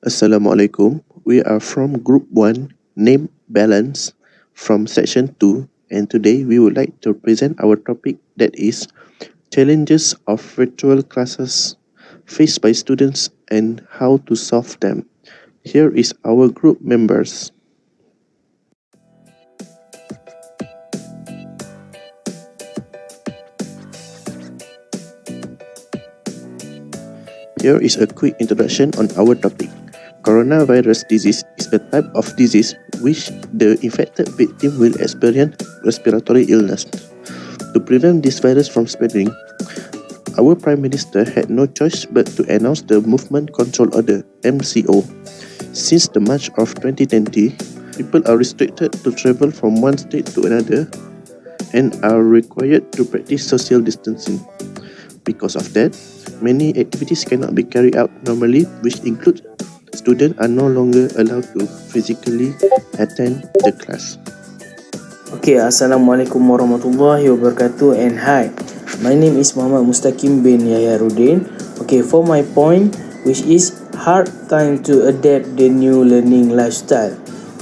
Assalamualaikum. We are from Group 1, named Balance, from Section 2, and today we would like to present our topic that is challenges of virtual classes faced by students and how to solve them. Here is our group members. Here is a quick introduction on our topic. Coronavirus disease is a type of disease which the infected victim will experience respiratory illness. To prevent this virus from spreading, our Prime Minister had no choice but to announce the Movement Control Order (MCO). Since the March of 2020, people are restricted to travel from one state to another and are required to practice social distancing. Because of that, many activities cannot be carried out normally, which include students are no longer allowed to physically attend the class. Okay, Assalamualaikum warahmatullahi wabarakatuh and hi. My name is Muhammad Mustaqim bin Yahya Rudin. Okay, for my point, which is hard time to adapt the new learning lifestyle.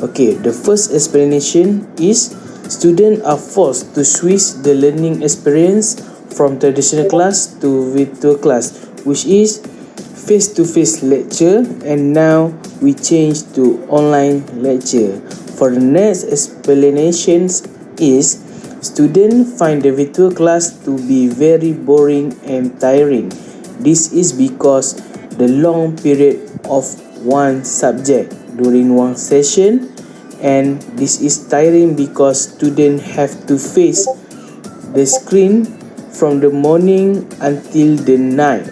Okay, the first explanation is students are forced to switch the learning experience from traditional class to virtual class, which is face-to-face lecture, and now we change to online lecture. For the next explanations is students find the virtual class to be very boring and tiring. This is because the long period of one subject during one session, and this is tiring because students have to face the screen from the morning until the night.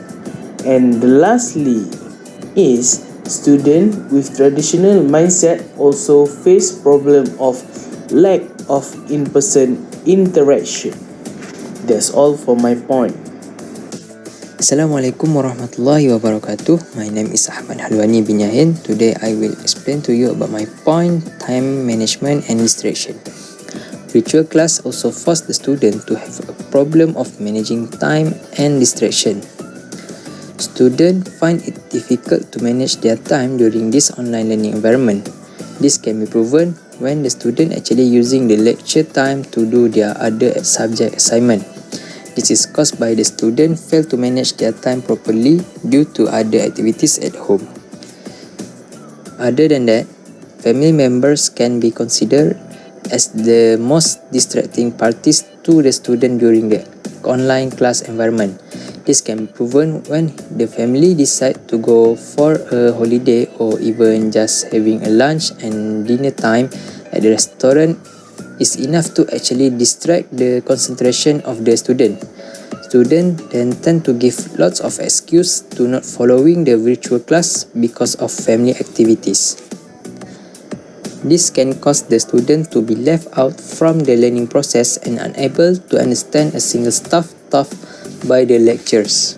And lastly is students with traditional mindset also face problem of lack of in-person interaction. That's all for my point. Assalamualaikum warahmatullahi wabarakatuh. My name is Ahmad Halwani bin Yahin. Today I will explain to you about my point, time management and distraction. Virtual class also force the student to have a problem of managing time and distraction. Students find it difficult to manage their time during this online learning environment. This can be proven when the student actually using the lecture time to do their other subject assignment. This is caused by the student fail to manage their time properly due to other activities at home. Other than that, family members can be considered as the most distracting parties to the student during the online class environment. This can be proven when the family decide to go for a holiday or even just having a lunch and dinner time at the restaurant is enough to actually distract the concentration of the student. Students then tend to give lots of excuse to not following the virtual class because of family activities. This can cause the student to be left out from the learning process and unable to understand a single stuff taught by the lectures.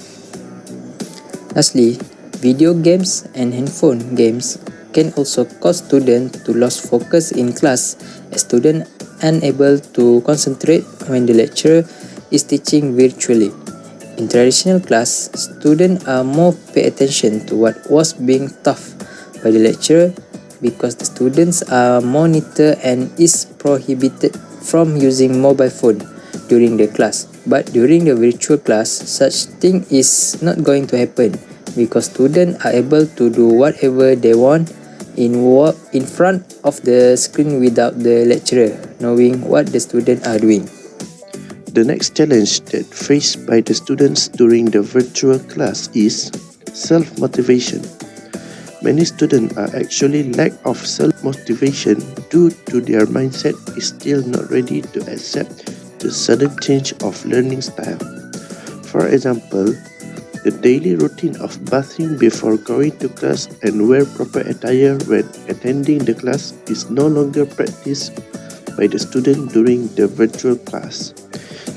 Lastly, video games and handphone games can also cause students to lose focus in class as students unable to concentrate when the lecturer is teaching virtually. In traditional class, students are more pay attention to what was being taught by the lecturer because the students are monitored and is prohibited from using mobile phone during the class. But during the virtual class, such thing is not going to happen because students are able to do whatever they want in front of the screen without the lecturer knowing what the students are doing. The next challenge that faced by the students during the virtual class is self-motivation. Many students are actually lack of self-motivation due to their mindset is still not ready to accept the sudden change of learning style. For example, the daily routine of bathing before going to class and wear proper attire when attending the class is no longer practiced by the student during the virtual class.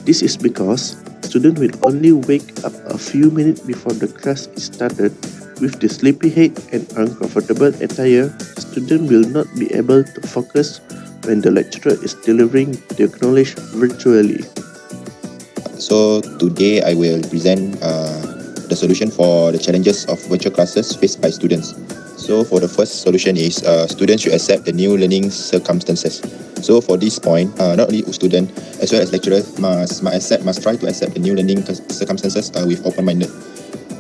This is because students will only wake up a few minutes before the class is started. With the sleepy head and uncomfortable attire, students will not be able to focus when the lecturer is delivering the knowledge virtually. So today I will present the solution for the challenges of virtual classes faced by students. So for the first solution is students should accept the new learning circumstances. So for this point, not only student as well as lecturers must try to accept the new learning circumstances with open-minded.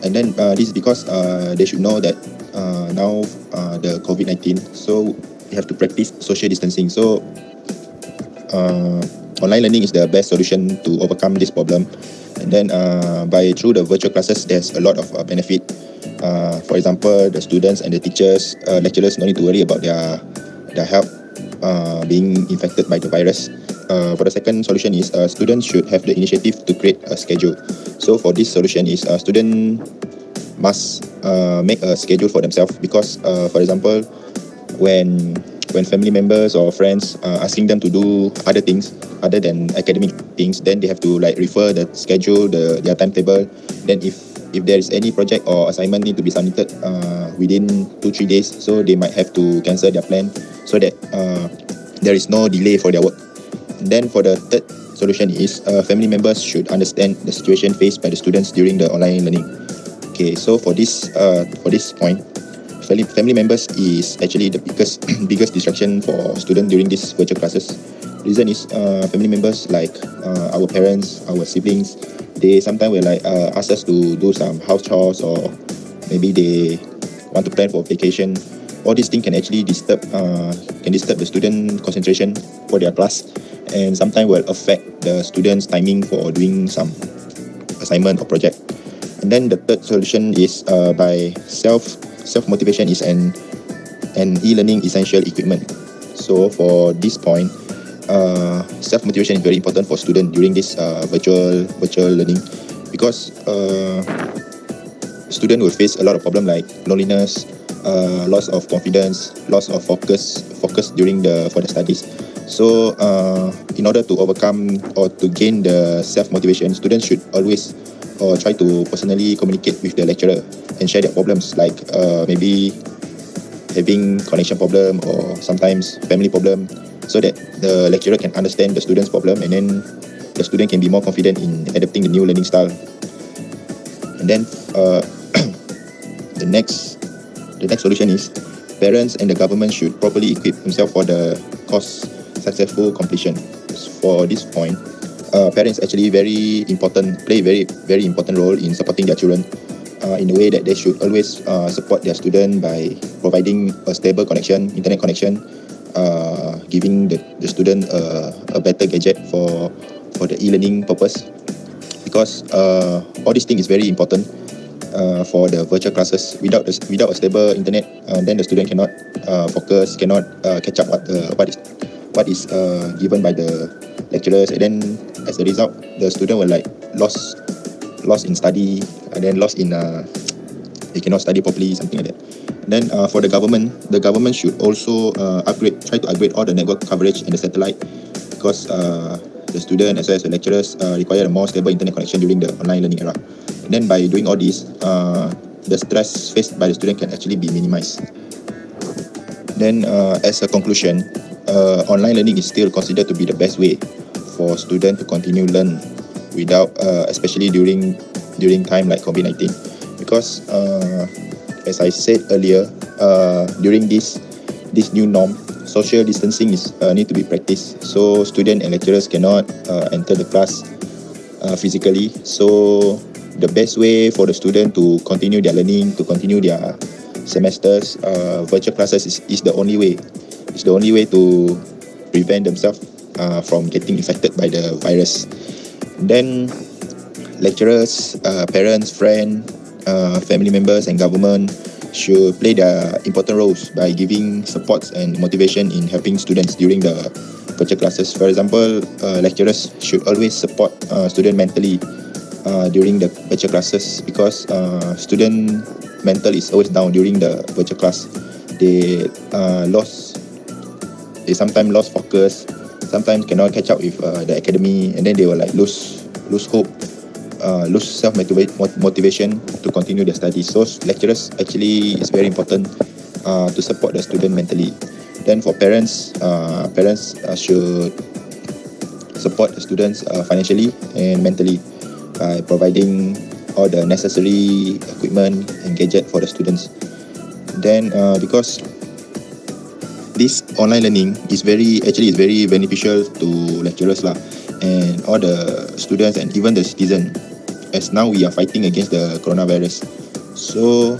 And then this is because they should know that now the COVID-19, so they have to practice social distancing. So online learning is the best solution to overcome this problem. And then through the virtual classes, there's a lot of benefit. For example, the students and the teachers, lecturers, no need to worry about their health being infected by the virus. For the second solution is students should have the initiative to create a schedule. So for this solution is student must make a schedule for themselves, because for example, when family members or friends asking them to do other things other than academic things, then they have to like refer the schedule, their timetable. Then if there is any project or assignment need to be submitted within 2-3 days, so they might have to cancel their plan so that there is no delay for their work. Then for the third solution is family members should understand the situation faced by the students during the online learning. Okay, so for this point, family members is actually the biggest distraction for students during these virtual classes. Reason is family members like our parents, our siblings, they sometimes will like ask us to do some house chores, or maybe they want to plan for vacation. All these things can actually disturb the student concentration for their class, and sometimes will affect the students' timing for doing some assignment or project. And then the third solution is by self motivation is an e-learning essential equipment. So for this point, self motivation is very important for students during this virtual learning, because student will face a lot of problem like loneliness, loss of confidence, loss of focus during for the studies. So in order to overcome or to gain the self motivation, students should always try to personally communicate with the lecturer and share their problems, like maybe having connection problem or sometimes family problem, so that the lecturer can understand the student's problem, and then the student can be more confident in adapting the new learning style. And then the next solution is parents and the government should properly equip themselves for the course successful completion. For this point, parents actually play very very important role in supporting their children, in a way that they should always support their student by providing a stable internet connection, giving the student a better gadget for the e-learning purpose, because all these things is very important for the virtual classes. Without a stable internet, then the student cannot focus, cannot catch up what is given by the lecturers, and then as a result, the student will like lost in study, and then lost in they cannot study properly, something like that. And then for the government should also try to upgrade all the network coverage and the satellite, because the student as well as the lecturers require a more stable internet connection during the online learning era. And then by doing all this, the stress faced by the student can actually be minimized. Then as a conclusion, online learning is still considered to be the best way for students to continue learn without, especially during time like COVID-19, because as I said earlier, during this new norm, social distancing is need to be practiced. So students and lecturers cannot enter the class physically. So the best way for the student to continue their learning, to continue their semesters, virtual classes is the only way. It's the only way to prevent themselves from getting infected by the virus. Then lecturers, parents, friends, family members and government should play their important roles by giving supports and motivation in helping students during the virtual classes. For example, lecturers should always support student mentally during the virtual classes, because student mental is always down during the virtual class. They sometimes lost focus, sometimes cannot catch up with the academy, and then they will like lose hope, lose self motivation to continue their studies. So lecturers actually is very important to support the student mentally. Then for parents should support the students financially and mentally by providing all the necessary equipment and gadget for the students. Then because this online learning is very beneficial to lecturers lah, and all the students and even the citizen, as now we are fighting against the coronavirus. So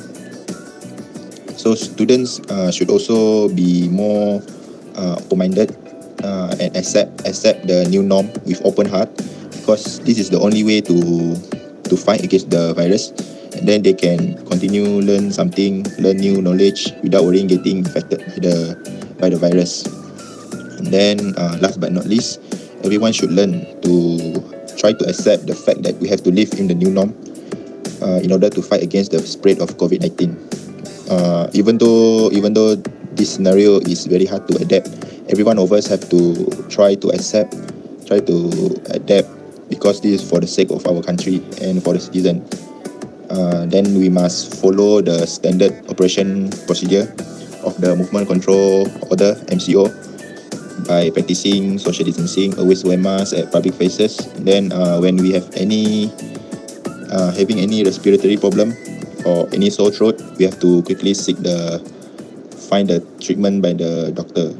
students should also be more open-minded and accept the new norm with open heart, because this is the only way to fight against the virus, and then they can continue learn new knowledge without worrying getting infected by the virus. And then last but not least, everyone should learn to try to accept the fact that we have to live in the new norm in order to fight against the spread of COVID-19. Even though this scenario is very hard to adapt, every one of us have to try to adapt, because this is for the sake of our country and for the citizen. Then we must follow the standard operation procedure of the Movement Control Order (MCO) by practicing social distancing, always wear masks at public places. Then when we have having any respiratory problem or any sore throat, we have to quickly find the treatment by the doctor.